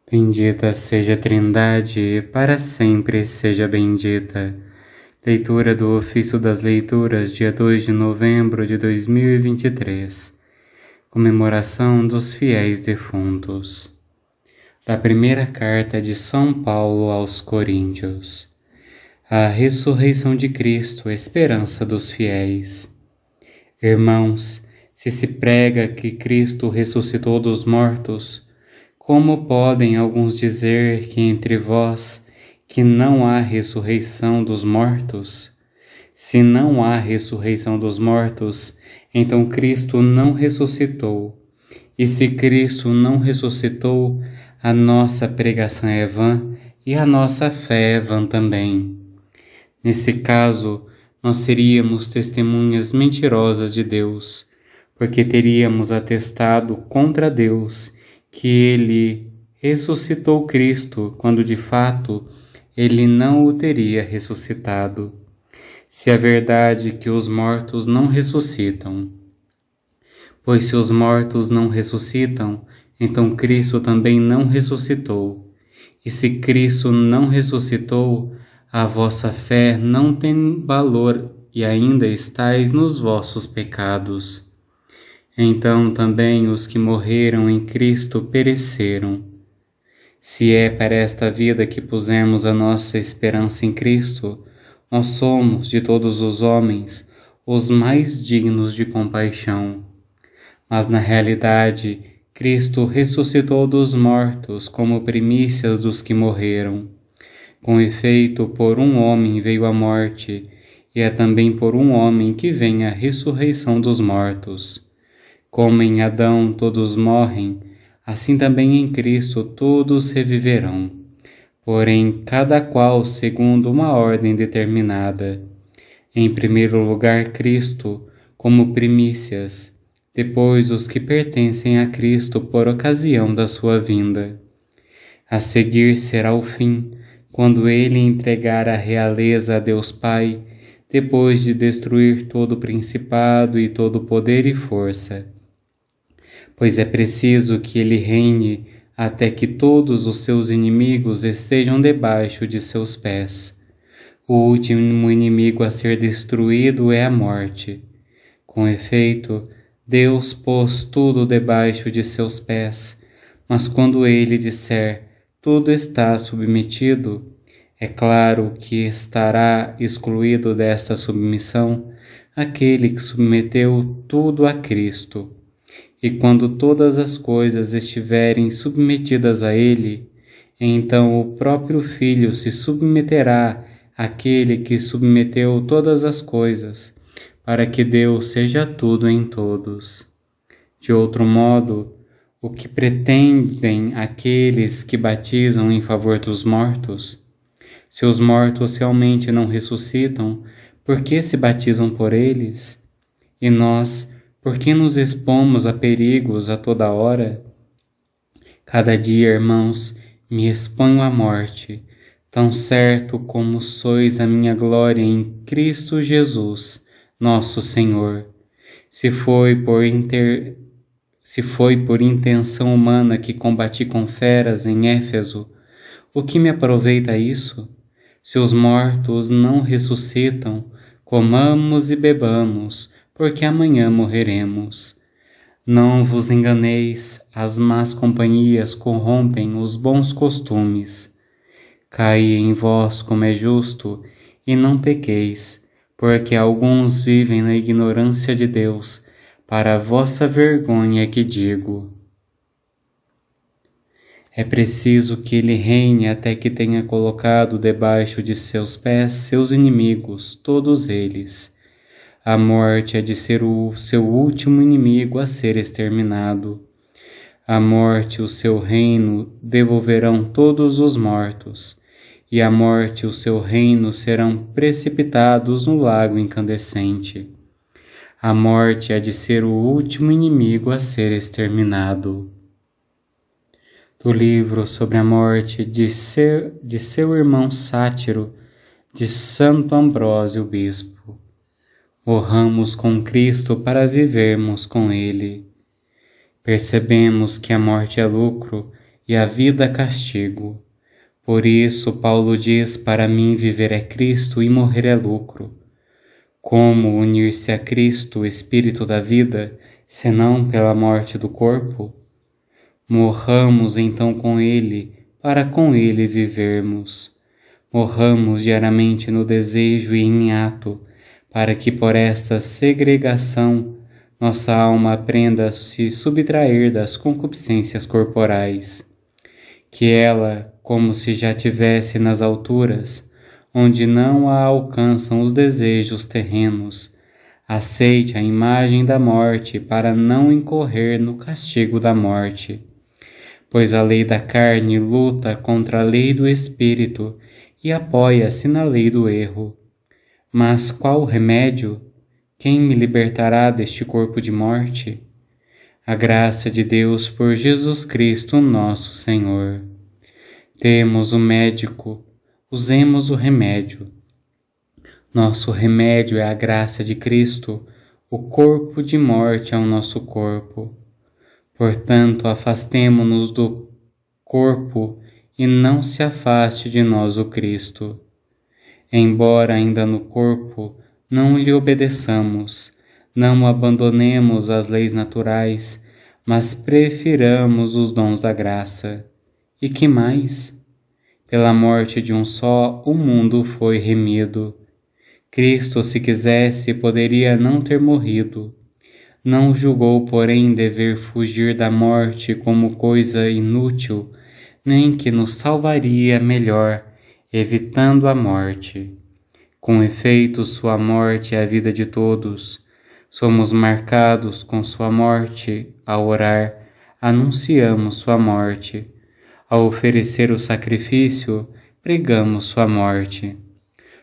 Bendita seja a Trindade, para sempre seja bendita. Leitura do Ofício das Leituras, dia 2 de novembro de 2023. Comemoração dos fiéis defuntos. Da primeira carta de São Paulo aos Coríntios. A ressurreição de Cristo, esperança dos fiéis. Irmãos, se prega que Cristo ressuscitou dos mortos, como podem alguns dizer que entre vós que não há ressurreição dos mortos? Se não há ressurreição dos mortos, então Cristo não ressuscitou. E se Cristo não ressuscitou, a nossa pregação é vã e a nossa fé é vã também. Nesse caso, nós seríamos testemunhas mentirosas de Deus, porque teríamos atestado contra Deus que ele ressuscitou Cristo, quando de fato ele não o teria ressuscitado. Se é verdade que os mortos não ressuscitam, pois se os mortos não ressuscitam, então Cristo também não ressuscitou. E se Cristo não ressuscitou, a vossa fé não tem valor e ainda estáis nos vossos pecados. Então também os que morreram em Cristo pereceram. Se é para esta vida que pusemos a nossa esperança em Cristo, nós somos, de todos os homens, os mais dignos de compaixão. Mas na realidade, Cristo ressuscitou dos mortos como primícias dos que morreram. Com efeito, por um homem veio a morte, e é também por um homem que vem a ressurreição dos mortos. Como em Adão todos morrem, assim também em Cristo todos reviverão, porém cada qual segundo uma ordem determinada. Em primeiro lugar Cristo, como primícias, depois os que pertencem a Cristo por ocasião da sua vinda. A seguir será o fim, quando ele entregar a realeza a Deus Pai, depois de destruir todo o principado e todo o poder e força. Pois é preciso que ele reine até que todos os seus inimigos estejam debaixo de seus pés. O último inimigo a ser destruído é a morte. Com efeito, Deus pôs tudo debaixo de seus pés, mas quando ele disser, tudo está submetido, é claro que estará excluído desta submissão aquele que submeteu tudo a Cristo. E quando todas as coisas estiverem submetidas a ele, então o próprio Filho se submeterá àquele que submeteu todas as coisas, para que Deus seja tudo em todos. De outro modo, o que pretendem aqueles que batizam em favor dos mortos? Se os mortos realmente não ressuscitam, por que se batizam por eles? E nós, por que nos expomos a perigos a toda hora? Cada dia, irmãos, me exponho à morte, tão certo como sois a minha glória em Cristo Jesus, nosso Senhor. Se foi por intenção humana que combati com feras em Éfeso, o que me aproveita isso? Se os mortos não ressuscitam, comamos e bebamos, porque amanhã morreremos. Não vos enganeis, as más companhias corrompem os bons costumes. Cai em vós como é justo, e não pequeis, porque alguns vivem na ignorância de Deus, para a vossa vergonha que digo. É preciso que ele reine até que tenha colocado debaixo de seus pés seus inimigos, todos eles. A morte é de ser o seu último inimigo a ser exterminado. A morte e o seu reino devolverão todos os mortos, e a morte e o seu reino serão precipitados no lago incandescente. A morte é de ser o último inimigo a ser exterminado. Do livro sobre a morte de seu irmão Sátiro, de Santo Ambrósio Bispo. Morramos com Cristo para vivermos com Ele. Percebemos que a morte é lucro e a vida castigo. Por isso, Paulo diz: para mim viver é Cristo e morrer é lucro. Como unir-se a Cristo, o Espírito da vida, senão pela morte do corpo? Morramos então com Ele, para com Ele vivermos. Morramos diariamente no desejo e em ato, para que por esta segregação nossa alma aprenda a se subtrair das concupiscências corporais. Que ela, como se já tivesse nas alturas, onde não a alcançam os desejos terrenos, aceite a imagem da morte para não incorrer no castigo da morte. Pois a lei da carne luta contra a lei do Espírito e apoia-se na lei do erro. Mas qual remédio? Quem me libertará deste corpo de morte? A graça de Deus por Jesus Cristo nosso Senhor. Temos o médico, usemos o remédio. Nosso remédio é a graça de Cristo, o corpo de morte é o nosso corpo. Portanto, afastemo-nos do corpo e não se afaste de nós o Cristo. Embora ainda no corpo, não lhe obedeçamos, não abandonemos as leis naturais, mas prefiramos os dons da graça. E que mais? Pela morte de um só, o mundo foi remido. Cristo, se quisesse, poderia não ter morrido. Não julgou, porém, dever fugir da morte como coisa inútil, nem que nos salvaria melhor, evitando a morte. Com efeito, sua morte é a vida de todos. Somos marcados com sua morte. Ao orar, anunciamos sua morte. Ao oferecer o sacrifício, pregamos sua morte.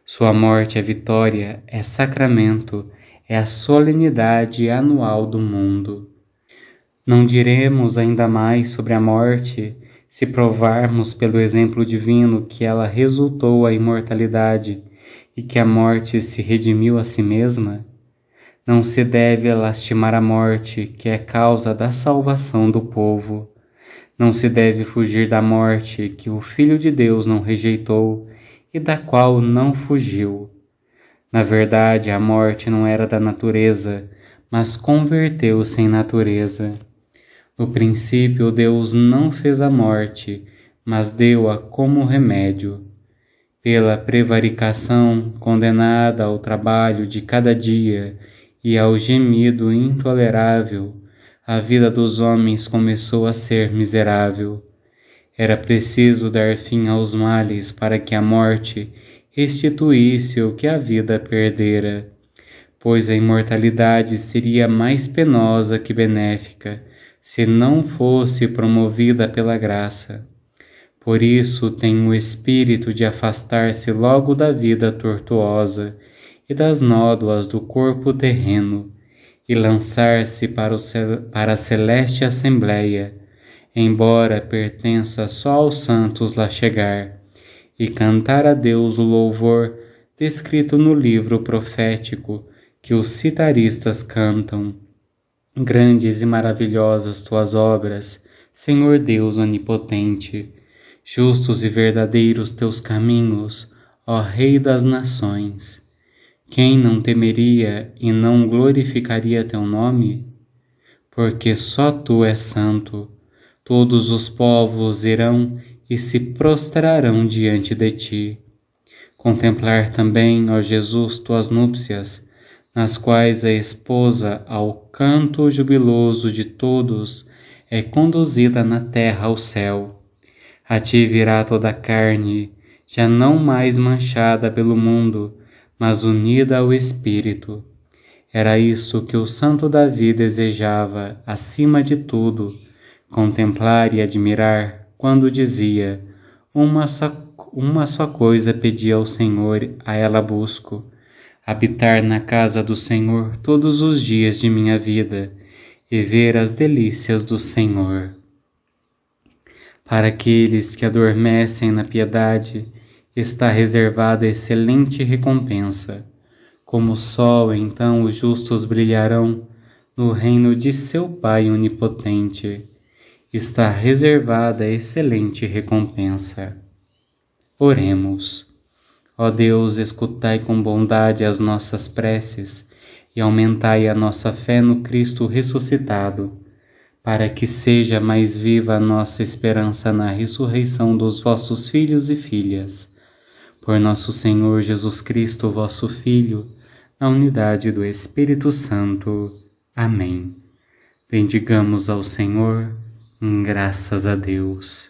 Sua morte é vitória, é sacramento, é a solenidade anual do mundo. Não diremos ainda mais sobre a morte, se provarmos pelo exemplo divino que ela resultou a imortalidade e que a morte se redimiu a si mesma? Não se deve lastimar a morte, que é causa da salvação do povo. Não se deve fugir da morte, que o Filho de Deus não rejeitou e da qual não fugiu. Na verdade, a morte não era da natureza, mas converteu-se em natureza. No princípio, Deus não fez a morte, mas deu-a como remédio. Pela prevaricação, condenada ao trabalho de cada dia e ao gemido intolerável, a vida dos homens começou a ser miserável. Era preciso dar fim aos males para que a morte restituísse o que a vida perdera, pois a imortalidade seria mais penosa que benéfica, se não fosse promovida pela graça. Por isso tem o espírito de afastar-se logo da vida tortuosa e das nódoas do corpo terreno, e lançar-se para a celeste assembleia, embora pertença só aos santos lá chegar, e cantar a Deus o louvor descrito no livro profético que os citaristas cantam. Grandes e maravilhosas tuas obras, Senhor Deus onipotente, justos e verdadeiros teus caminhos, ó Rei das nações. Quem não temeria e não glorificaria teu nome? Porque só tu és santo. Todos os povos irão e se prostrarão diante de ti. Contemplar também, ó Jesus, tuas núpcias, nas quais a esposa, ao canto jubiloso de todos, é conduzida na terra ao céu. A ti virá toda a carne, já não mais manchada pelo mundo, mas unida ao Espírito. Era isso que o santo Davi desejava, acima de tudo, contemplar e admirar, quando dizia: uma só coisa pedi ao Senhor, a ela busco, habitar na casa do Senhor todos os dias de minha vida, e ver as delícias do Senhor. Para aqueles que adormecem na piedade, está reservada excelente recompensa. Como o sol, então, os justos brilharão no reino de seu Pai onipotente. está reservada excelente recompensa. Oremos. Ó Deus, escutai com bondade as nossas preces e aumentai a nossa fé no Cristo ressuscitado, para que seja mais viva a nossa esperança na ressurreição dos vossos filhos e filhas. Por nosso Senhor Jesus Cristo, vosso Filho, na unidade do Espírito Santo. Amém. Bendigamos ao Senhor, graças a Deus.